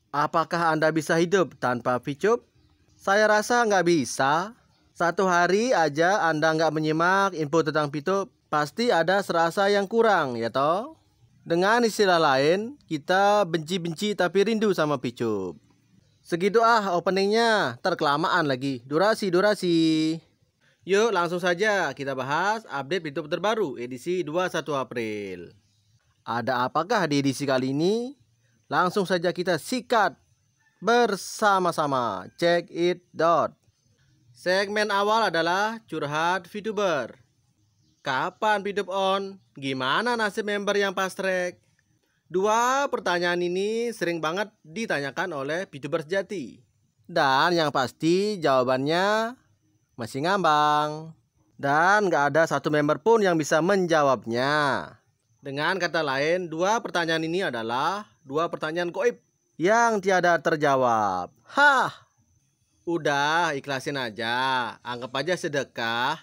Apakah Anda bisa hidup tanpa Picup? Saya rasa nggak bisa. Satu hari aja Anda nggak menyimak info tentang Picup, pasti ada serasa yang kurang, ya toh? Dengan istilah lain, kita benci-benci tapi rindu sama Picup. Segitu openingnya, terkelamaan lagi. Durasi. Yuk langsung saja kita bahas update Picup terbaru edisi 21 April. Ada apakah di edisi kali ini? Langsung saja kita sikat bersama-sama. Check it out. Segmen awal adalah curhat VTuber. Kapan Picup on? Gimana nasib member yang fast track? Dua pertanyaan ini sering banget ditanyakan oleh VTuber sejati. Dan yang pasti jawabannya masih ngambang. Dan gak ada satu member pun yang bisa menjawabnya. Dengan kata lain, dua pertanyaan ini adalah dua pertanyaan goib yang tiada terjawab. Hah! Udah, ikhlasin aja. Anggap aja sedekah.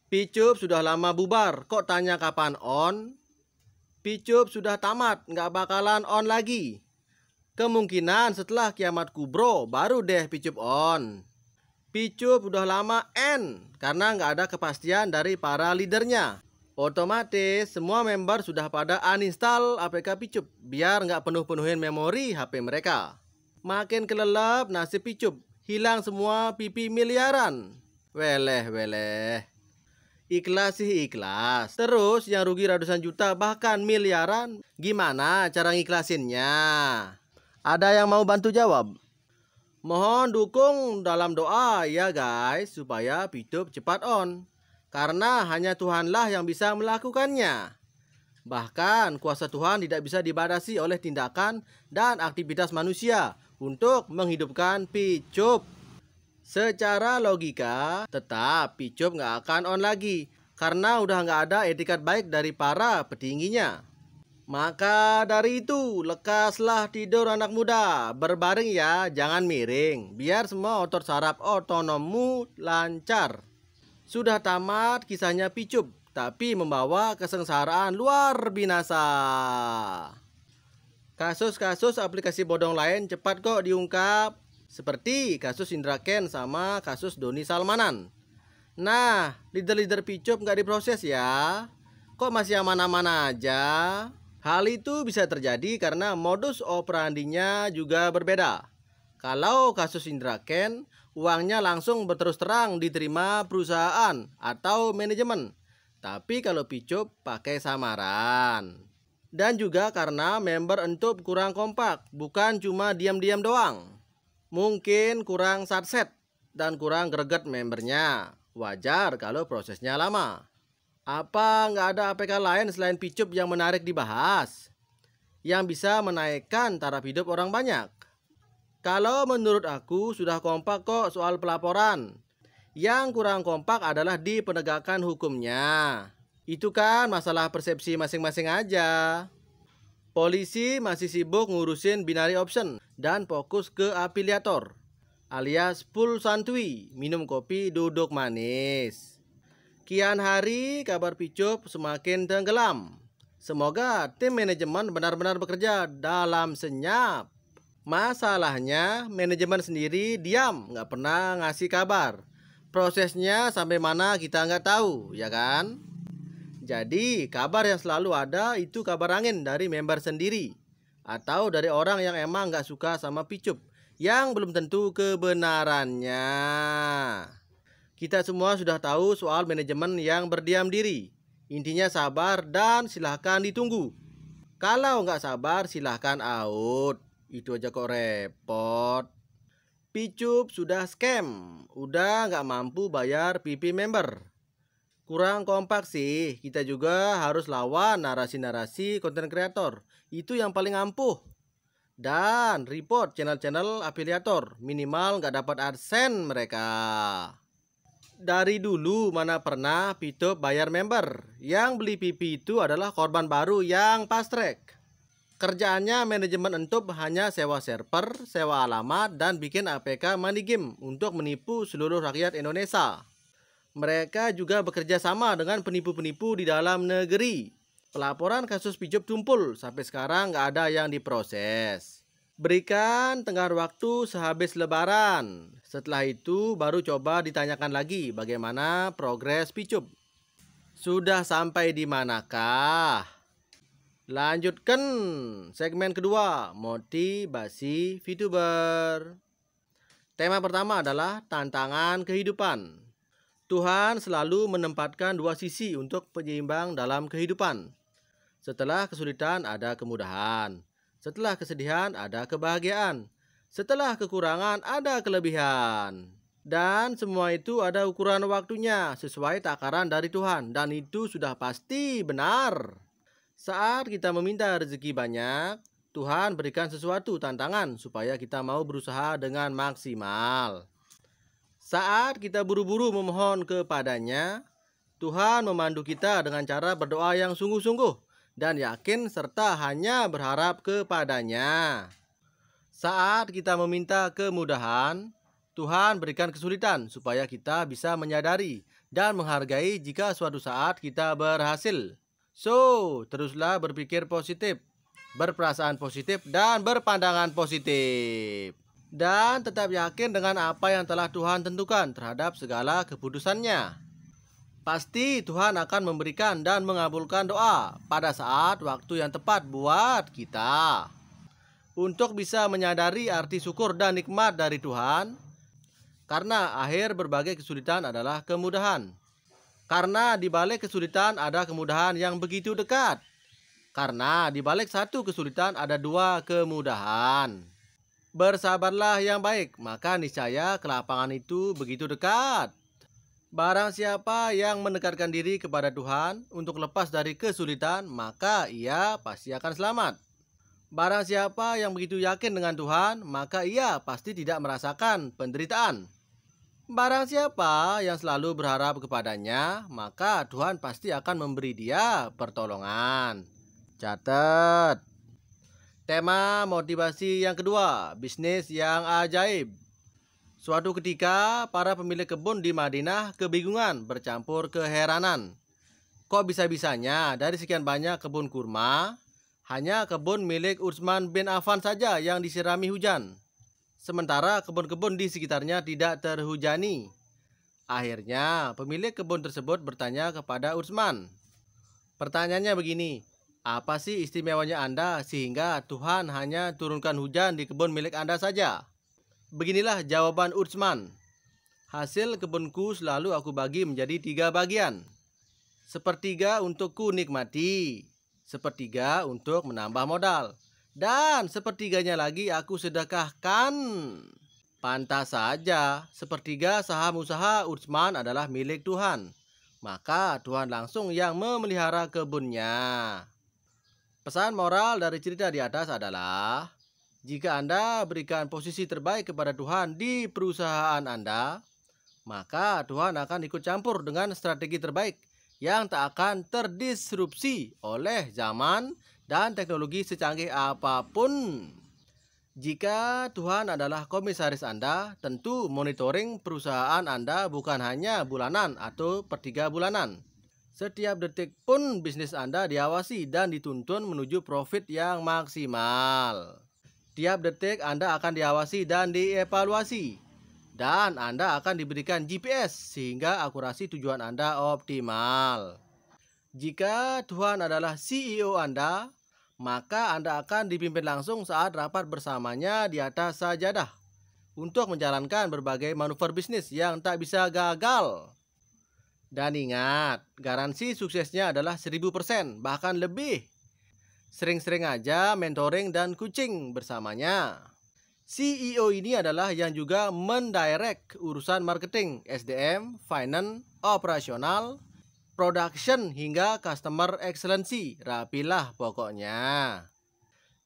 Picup sudah lama bubar, kok tanya kapan on? Picup sudah tamat, nggak bakalan on lagi. Kemungkinan setelah kiamat kubro, baru deh Picup on. Picup udah lama end, karena nggak ada kepastian dari para leadernya. Otomatis semua member sudah pada uninstall APK Picup biar nggak penuh-penuhin memori HP mereka. Makin kelelep nasib Picup, hilang semua pipi miliaran. Weleh. Ikhlas sih ikhlas. Terus yang rugi ratusan juta bahkan miliaran, gimana cara ngiklasinnya? Ada yang mau bantu jawab? Mohon dukung dalam doa ya guys, supaya Picup cepat on. Karena hanya Tuhanlah yang bisa melakukannya. Bahkan kuasa Tuhan tidak bisa dibatasi oleh tindakan dan aktivitas manusia untuk menghidupkan Picup. Secara logika, tetap Picup nggak akan on lagi karena udah nggak ada etikat baik dari para petingginya. Maka dari itu, lekaslah tidur anak muda, berbaring ya, jangan miring, biar semua otot saraf otonommu lancar. Sudah tamat kisahnya Picup, tapi membawa kesengsaraan luar binasa. Kasus-kasus aplikasi bodong lain cepat kok diungkap, seperti kasus Indra Ken sama kasus Doni Salmanan. Nah, leader-leader Picup nggak diproses ya? Kok masih aman-aman aja? Hal itu bisa terjadi karena modus operandinya juga berbeda. Kalau kasus Indra Ken, uangnya langsung berterus terang diterima perusahaan atau manajemen. Tapi kalau Picup pakai samaran. Dan juga karena member Entup kurang kompak, bukan cuma diam-diam doang. Mungkin kurang satset dan kurang greget membernya. Wajar kalau prosesnya lama. Apa nggak ada APK lain selain Picup yang menarik dibahas? Yang bisa menaikkan taraf hidup orang banyak? Kalau menurut aku sudah kompak kok soal pelaporan. Yang kurang kompak adalah di penegakan hukumnya. Itu kan masalah persepsi masing-masing aja. Polisi masih sibuk ngurusin binary option dan fokus ke afiliator, alias full santuy, minum kopi duduk manis. Kian hari kabar Picup semakin tenggelam. Semoga tim manajemen benar-benar bekerja dalam senyap. Masalahnya manajemen sendiri diam, nggak pernah ngasih kabar. Prosesnya sampai mana kita nggak tahu, ya kan? Jadi kabar yang selalu ada itu kabar angin dari member sendiri. Atau dari orang yang emang nggak suka sama Picup, yang belum tentu kebenarannya. Kita semua sudah tahu soal manajemen yang berdiam diri. Intinya sabar dan silahkan ditunggu. Kalau nggak sabar silahkan out. Itu aja kok repot. Picup sudah scam. Udah nggak mampu bayar PP member. Kurang kompak sih. Kita juga harus lawan narasi-narasi konten kreator. Itu yang paling ampuh. Dan report channel-channel afiliator. Minimal nggak dapat AdSense mereka. Dari dulu mana pernah Picup bayar member. Yang beli PP itu adalah korban baru yang fast track. Kerjaannya manajemen Entup hanya sewa server, sewa alamat, dan bikin APK money game untuk menipu seluruh rakyat Indonesia. Mereka juga bekerja sama dengan penipu-penipu di dalam negeri. Pelaporan kasus Picup tumpul, sampai sekarang nggak ada yang diproses. Berikan tenggat waktu sehabis lebaran. Setelah itu baru coba ditanyakan lagi bagaimana progres Picup. Sudah sampai di manakah? Lanjutkan segmen kedua, motivasi VTuber. Tema pertama adalah tantangan kehidupan. Tuhan selalu menempatkan dua sisi untuk penyeimbang dalam kehidupan. Setelah kesulitan ada kemudahan. Setelah kesedihan ada kebahagiaan. Setelah kekurangan ada kelebihan. Dan semua itu ada ukuran waktunya sesuai takaran dari Tuhan. Dan itu sudah pasti benar. Saat kita meminta rezeki banyak, Tuhan berikan sesuatu tantangan supaya kita mau berusaha dengan maksimal. Saat kita buru-buru memohon kepadanya, Tuhan memandu kita dengan cara berdoa yang sungguh-sungguh dan yakin serta hanya berharap kepadanya. Saat kita meminta kemudahan, Tuhan berikan kesulitan supaya kita bisa menyadari dan menghargai jika suatu saat kita berhasil. So, teruslah berpikir positif, berperasaan positif, dan berpandangan positif. Dan tetap yakin dengan apa yang telah Tuhan tentukan terhadap segala keputusannya. Pasti Tuhan akan memberikan dan mengabulkan doa pada saat waktu yang tepat buat kita. Untuk bisa menyadari arti syukur dan nikmat dari Tuhan, karena akhir berbagai kesulitan adalah kemudahan. Karena di balik kesulitan ada kemudahan yang begitu dekat. Karena di balik satu kesulitan ada dua kemudahan. Bersabarlah yang baik, maka niscaya kelapangan itu begitu dekat. Barang siapa yang mendekatkan diri kepada Tuhan untuk lepas dari kesulitan, maka ia pasti akan selamat. Barang siapa yang begitu yakin dengan Tuhan, maka ia pasti tidak merasakan penderitaan. Barang siapa yang selalu berharap kepadanya, maka Tuhan pasti akan memberi dia pertolongan. Catat. Tema motivasi yang kedua, bisnis yang ajaib. Suatu ketika, para pemilik kebun di Madinah kebingungan bercampur keheranan. Kok bisa-bisanya dari sekian banyak kebun kurma, hanya kebun milik Utsman bin Affan saja yang disirami hujan. Sementara kebun-kebun di sekitarnya tidak terhujani. Akhirnya, pemilik kebun tersebut bertanya kepada Utsman. Pertanyaannya begini, apa sih istimewanya Anda sehingga Tuhan hanya turunkan hujan di kebun milik Anda saja? Beginilah jawaban Utsman. Hasil kebunku selalu aku bagi menjadi 3 bagian. Sepertiga untuk ku nikmati, sepertiga untuk menambah modal, dan sepertiganya lagi aku sedekahkan. Pantas saja, sepertiga saham usaha Utsman adalah milik Tuhan. Maka Tuhan langsung yang memelihara kebunnya. Pesan moral dari cerita di atas adalah, jika Anda berikan posisi terbaik kepada Tuhan di perusahaan Anda, maka Tuhan akan ikut campur dengan strategi terbaik yang tak akan terdisrupsi oleh zaman dan teknologi secanggih apapun. Jika Tuhan adalah komisaris Anda, tentu monitoring perusahaan Anda bukan hanya bulanan atau per 3 bulanan. Setiap detik pun bisnis Anda diawasi dan dituntun menuju profit yang maksimal. Tiap detik Anda akan diawasi dan dievaluasi. Dan Anda akan diberikan GPS sehingga akurasi tujuan Anda optimal. Jika Tuhan adalah CEO Anda, maka Anda akan dipimpin langsung saat rapat bersamanya di atas sajadah untuk menjalankan berbagai manuver bisnis yang tak bisa gagal. Dan ingat, garansi suksesnya adalah 1000%, bahkan lebih. Sering-sering aja mentoring dan coaching bersamanya. CEO ini adalah yang juga mendirect urusan marketing, SDM, finance, operasional, production, hingga customer excellency. Rapilah pokoknya.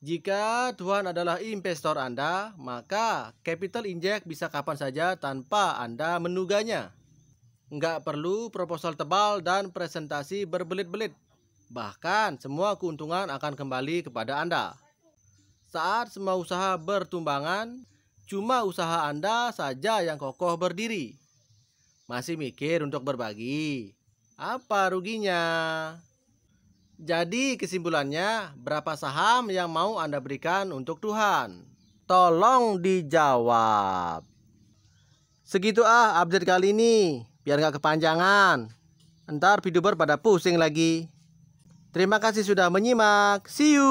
Jika Tuhan adalah investor Anda, maka capital inject bisa kapan saja tanpa Anda menuganya. Nggak perlu proposal tebal dan presentasi berbelit-belit. Bahkan semua keuntungan akan kembali kepada Anda. Saat semua usaha bertumbangan, cuma usaha Anda saja yang kokoh berdiri. Masih mikir untuk berbagi? Apa ruginya? Jadi kesimpulannya, berapa saham yang mau Anda berikan untuk Tuhan? Tolong dijawab. Segitu update kali ini, biar nggak kepanjangan. Ntar VTuber pada pusing lagi. Terima kasih sudah menyimak. See you.